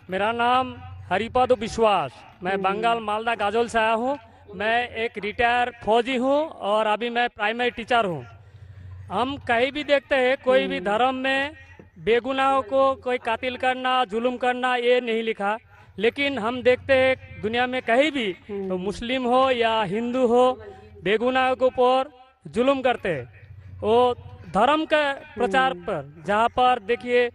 मेरा नाम हरिपद विश्वास। मैं बंगाल मालदा गाजोल से आया हूँ। मैं एक रिटायर फौजी हूँ और अभी मैं प्राइमरी टीचर हूँ। हम कहीं भी देखते हैं कोई भी धर्म में बेगुनाहों को कोई कातिल करना जुल्म करना ये नहीं लिखा, लेकिन हम देखते हैं दुनिया में कहीं भी तो मुस्लिम हो या हिंदू हो बेगुनाहों के ऊपर जुल्म करते हैं। वो धर्म के प्रचार पर जहाँ पर देखिए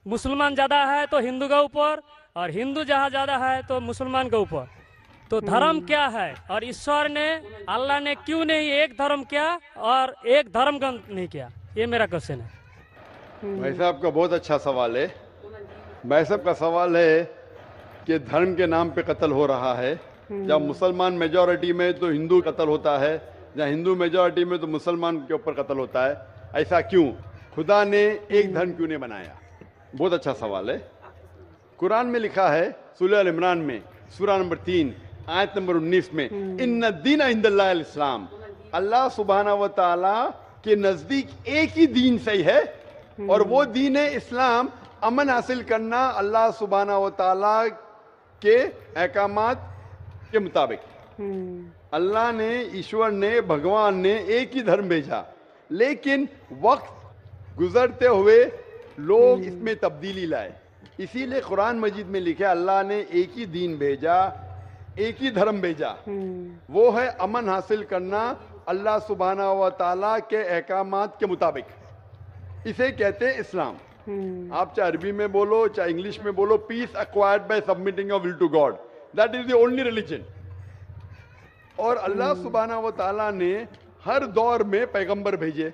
मुसलमान ज़्यादा है तो हिंदू के ऊपर, और हिंदू जहाँ ज़्यादा है तो मुसलमान के ऊपर। तो धर्म क्या है और ईश्वर ने अल्लाह ने क्यों नहीं एक धर्म किया और एक धर्म ग्रंथ नहीं किया, ये मेरा क्वेश्चन है। भाई साहब का बहुत अच्छा सवाल है। भाई साहब का सवाल है कि धर्म के नाम पे कत्ल हो रहा है। जब मुसलमान मेजॉरिटी में तो हिंदू कत्ल होता है, जहाँ हिंदू मेजॉरिटी में तो मुसलमान के ऊपर कत्ल होता है। ऐसा क्यों? खुदा ने एक धर्म क्यों नहीं बनाया? बहुत अच्छा सवाल है। कुरान में लिखा है सूरह अल इमरान में सूरा नंबर 3 आयत नंबर 19 में, इन्ना दीन इंदल्लाहिल इस्लाम, अल्लाह सुब्हाना व तआला के नजदीक एक ही दीन सही है और वो दीन है इस्लाम। अमन हासिल करना अल्लाह सुब्हाना व तआला के अहकामात के मुताबिक। अल्लाह ने, ईश्वर ने, भगवान ने एक ही धर्म भेजा, लेकिन वक्त गुजरते हुए लोग इसमें तब्दीली लाए। इसीलिए कुरान मजीद में लिखा अल्लाह ने एक ही दीन भेजा, एक ही धर्म भेजा, वो है अमन हासिल करना अल्लाह सुब्हाना व तआला के अहकामात के मुताबिक। इसे कहते हैं इस्लाम। आप चाहे अरबी में बोलो चाहे इंग्लिश में बोलो, peace acquired by submitting your will to God, that is the only religion. और अल्लाह सुब्हाना व तआला ने हर दौर में पैगंबर भेजे,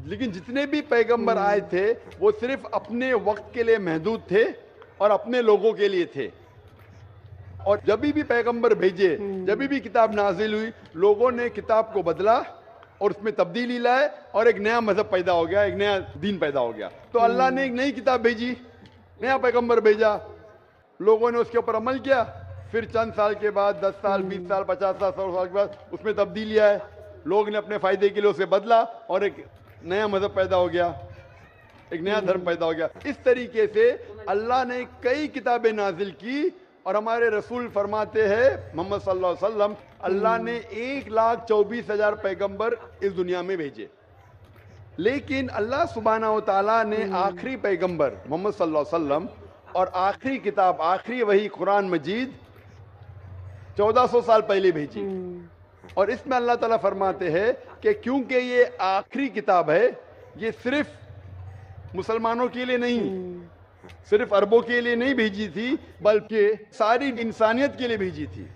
लेकिन जितने भी पैगंबर आए थे वो सिर्फ अपने वक्त के लिए महदूद थे और अपने लोगों के लिए थे। और जब भी पैगंबर भेजे, जब भी किताब नाजिल हुई, लोगों ने किताब को बदला और उसमें तब्दीली लाए और एक नया मजहब पैदा हो गया, एक नया दीन पैदा हो गया। तो अल्लाह ने एक नई किताब भेजी, नया पैगंबर भेजा, लोगों ने उसके ऊपर अमल किया। फिर चंद साल के बाद 10 साल 20 साल 50 साल 100 साल के बाद उसमें तब्दीली आए, लोग ने अपने फायदे के लिए उसे बदला और एक नया मजहब पैदा हो गया, एक नया धर्म पैदा हो गया। इस तरीके से अल्लाह ने कई किताबें नाजिल की और हमारे रसूल फरमाते हैं मोहम्मद सल्लल्लाहु अलैहि वसल्लम, अल्लाह ने 1,24,000 पैगंबर इस दुनिया में भेजे, लेकिन अल्लाह सुब्हाना व तआला ने आखिरी पैगंबर मोहम्मद सल्लल्लाहु अलैहि वसल्लम और आखिरी किताब, आखिरी वही कुरान मजीद 1400 साल पहले भेजी। और इसमें अल्लाह ताला फरमाते हैं कि क्योंकि ये आखिरी किताब है, ये सिर्फ मुसलमानों के लिए नहीं, सिर्फ अरबों के लिए नहीं भेजी थी, बल्कि सारी इंसानियत के लिए भेजी थी।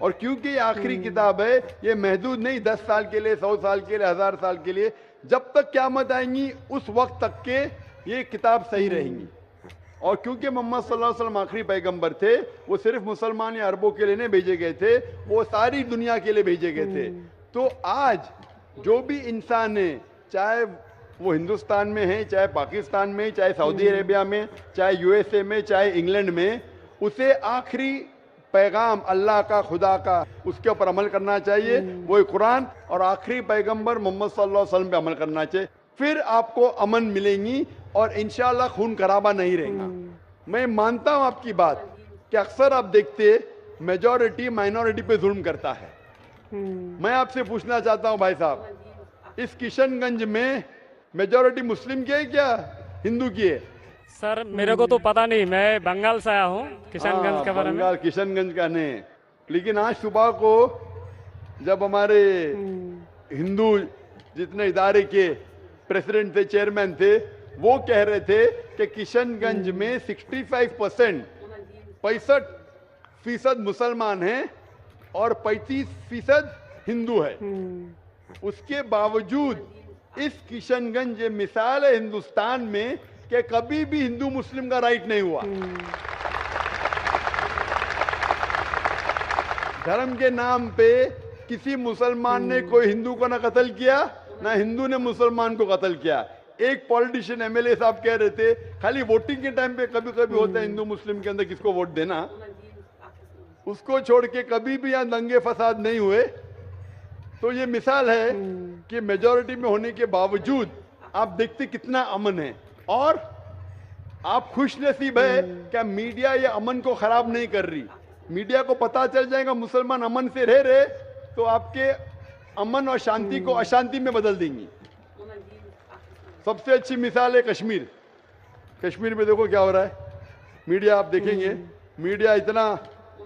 और क्योंकि ये आखिरी किताब है, ये महदूद नहीं 10 साल के लिए, 100 साल के लिए, 1000 साल के लिए, जब तक क़यामत आएंगी उस वक्त तक के ये किताब सही रहेंगी। और क्योंकि मोहम्मद सल्लल्लाहु अलैहि वसल्लम आखिरी पैगंबर थे, वो सिर्फ मुसलमान या अरबों के लिए नहीं भेजे गए थे, वो सारी दुनिया के लिए भेजे गए थे। तो आज जो भी इंसान है, चाहे वो हिंदुस्तान में है, चाहे पाकिस्तान में, चाहे सऊदी अरेबिया में, चाहे यूएसए में, चाहे इंग्लैंड में, उसे आखिरी पैगाम अल्लाह का, खुदा का, उसके ऊपर अमल करना चाहिए, वो कुरान और आखिरी पैगंबर मोहम्मद सल्लल्लाहु अलैहि वसल्लम पे अमल करना चाहिए। फिर आपको अमन मिलेंगी और इंशाअल्लाह खून खराबा नहीं रहेगा। मैं मानता हूं आपकी बात कि अक्सर आप देखते मेजॉरिटी माइनॉरिटी पे जुल्म करता है। मैं आपसे पूछना चाहता हूं भाई साहब, इस किशनगंज में मेजॉरिटी मुस्लिम की है क्या हिंदू की है? सर मेरे को तो पता नहीं, मैं बंगाल से आया हूँ, किशनगंज के बारे में। बंगाल किशनगंज का नहीं, लेकिन आज सुबह को जब हमारे हिंदू जितने इदारे के प्रेसिडेंट थे, चेयरमैन थे, वो कह रहे थे कि किशनगंज में 65% मुसलमान हैं और 35% हिंदू है। उसके बावजूद इस किशनगंज ये मिसाल है हिंदुस्तान में कि कभी भी हिंदू मुस्लिम का राइट नहीं हुआ। धर्म के नाम पे किसी मुसलमान ने कोई हिंदू को ना कत्ल किया, ना हिंदू ने मुसलमान को कत्ल किया। एक पॉलिटिशियन एमएलए साहब कह रहे थे खाली वोटिंग के टाइम पे कभी कभी होता है हिंदू मुस्लिम के अंदर किसको वोट देना, उसको छोड़ के कभी भी यहां दंगे फसाद नहीं हुए। तो ये मिसाल है कि मेजॉरिटी में होने के बावजूद आप देखते कितना अमन है। और आप खुश नसीब है क्या मीडिया ये अमन को खराब नहीं कर रही। मीडिया को पता चल जाएगा मुसलमान अमन से रह रहे तो आपके अमन और शांति को अशांति में बदल देंगी। सबसे अच्छी मिसाल है कश्मीर। कश्मीर में देखो क्या हो रहा है। मीडिया आप देखेंगे, मीडिया इतना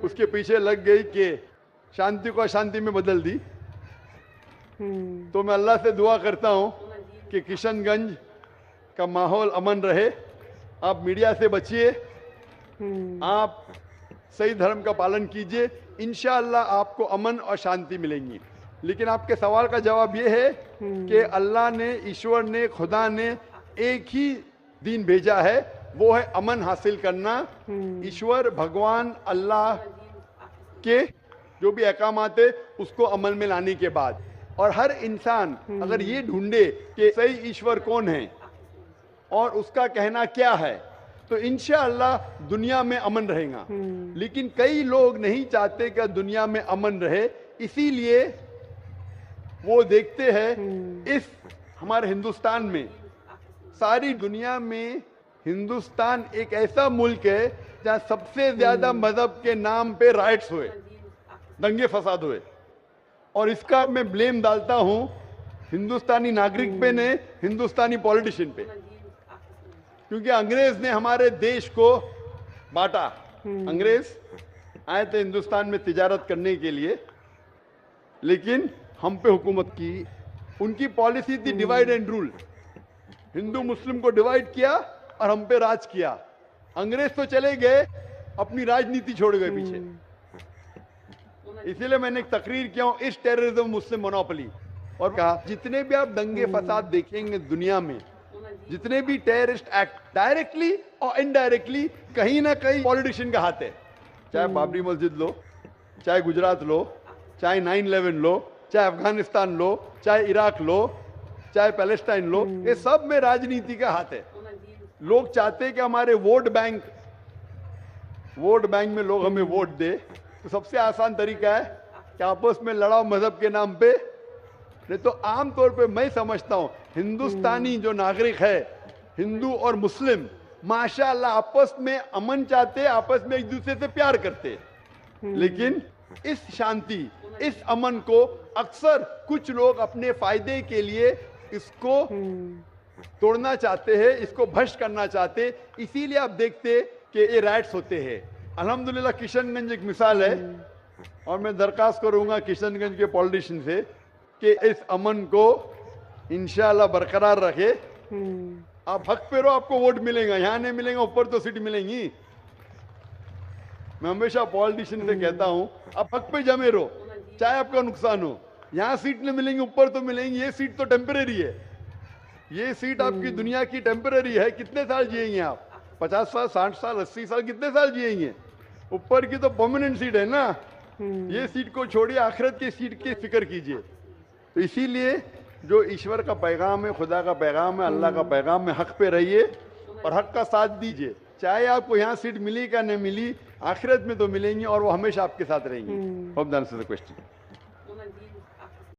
उसके पीछे लग गई कि शांति को अशांति में बदल दी। तो मैं अल्लाह से दुआ करता हूं कि किशनगंज का माहौल अमन रहे। आप मीडिया से बचिए, आप सही धर्म का पालन कीजिए, इंशाअल्लाह आपको अमन और शांति मिलेंगी। लेकिन आपके सवाल का जवाब ये है कि अल्लाह ने, ईश्वर ने, खुदा ने एक ही दीन भेजा है, वो है अमन हासिल करना। ईश्वर, भगवान, अल्लाह के जो भी अहकामात है उसको अमल में लाने के बाद, और हर इंसान अगर ये ढूंढे कि सही ईश्वर कौन है और उसका कहना क्या है, तो इंशाअल्लाह दुनिया में अमन रहेगा। लेकिन कई लोग नहीं चाहते कि दुनिया में अमन रहे, इसीलिए वो देखते हैं इस हमारे हिंदुस्तान में, सारी दुनिया में हिंदुस्तान एक ऐसा मुल्क है जहां सबसे ज्यादा मजहब के नाम पे राइट्स हुए, दंगे फसाद हुए। और इसका मैं ब्लेम डालता हूं हिंदुस्तानी नागरिक पे ने, हिंदुस्तानी पॉलिटिशियन पे, क्योंकि अंग्रेज ने हमारे देश को बांटा। अंग्रेज आए थे हिंदुस्तान में तिजारत करने के लिए, लेकिन हम पे हुकूमत की। उनकी पॉलिसी थी डिवाइड एंड रूल, हिंदू मुस्लिम को डिवाइड किया और हम पे राज किया। अंग्रेज तो चले गए, अपनी राजनीति छोड़ गए पीछे। इसीलिए मैंने एक तकरीर किया हूं, इस टेररिज्म मुस्लिम मोनोपोली, और कहा जितने भी आप दंगे फसाद देखेंगे दुनिया में, जितने भी टेररिस्ट एक्ट डायरेक्टली और इनडायरेक्टली कहीं ना कहीं पॉलिटिशियन का हाथ है। चाहे बाबरी मस्जिद लो, चाहे गुजरात लो, चाहे 9/11 लो, चाहे अफगानिस्तान लो, चाहे इराक लो, चाहे पैलेस्टाइन लो, ये सब में राजनीति का हाथ है। लोग चाहते हैं कि हमारे वोट बैंक में लोग हमें वोट दे, तो सबसे आसान तरीका है कि आपस में लड़ाओ मजहब के नाम पे। नहीं तो आमतौर पे मैं समझता हूं हिंदुस्तानी जो नागरिक है, हिंदू और मुस्लिम, माशाअल्लाह आपस में अमन चाहते, आपस में एक दूसरे से प्यार करते। लेकिन इस शांति, इस अमन को अक्सर कुछ लोग अपने फायदे के लिए इसको तोड़ना चाहते हैं, इसको भ्रष्ट करना चाहते। इसीलिए आप देखते कि ये राइट्स होते हैं। अल्हम्दुलिल्लाह किशनगंज एक मिसाल है, और मैं दरखास्त करूंगा किशनगंज के पॉलिटिशियन से कि इस अमन को इंशाअल्लाह बरकरार रखे। आप हक पे रहो, आपको वोट मिलेगा, यहाँ नहीं मिलेगा, ऊपर तो सीट मिलेंगी। मैं हमेशा पॉलिटिशियन से कहता हूँ आप हक पे जमे रहो, चाहे आपका नुकसान हो। यहाँ सीट नहीं मिलेंगी, ऊपर तो मिलेंगी। ये सीट तो टेम्परेरी है, ये सीट आपकी दुनिया की टेम्परेरी है। कितने साल जिएंगे आप? 50 साल, 60 साल, 80 साल, कितने साल जिएंगे? ऊपर की तो परमानेंट सीट है ना। ये सीट को छोड़िए, आखिरत की सीट की फिक्र कीजिए। तो इसीलिए जो ईश्वर का पैगाम है, खुदा का पैगाम है, अल्लाह का पैगाम है, हक पे रहिए और हक का साथ दीजिए। चाहे आपको यहाँ सीट मिली क्या नहीं मिली, आखिरत में तो मिलेंगी और वो हमेशा आपके साथ रहेंगी। Hope that answers the question.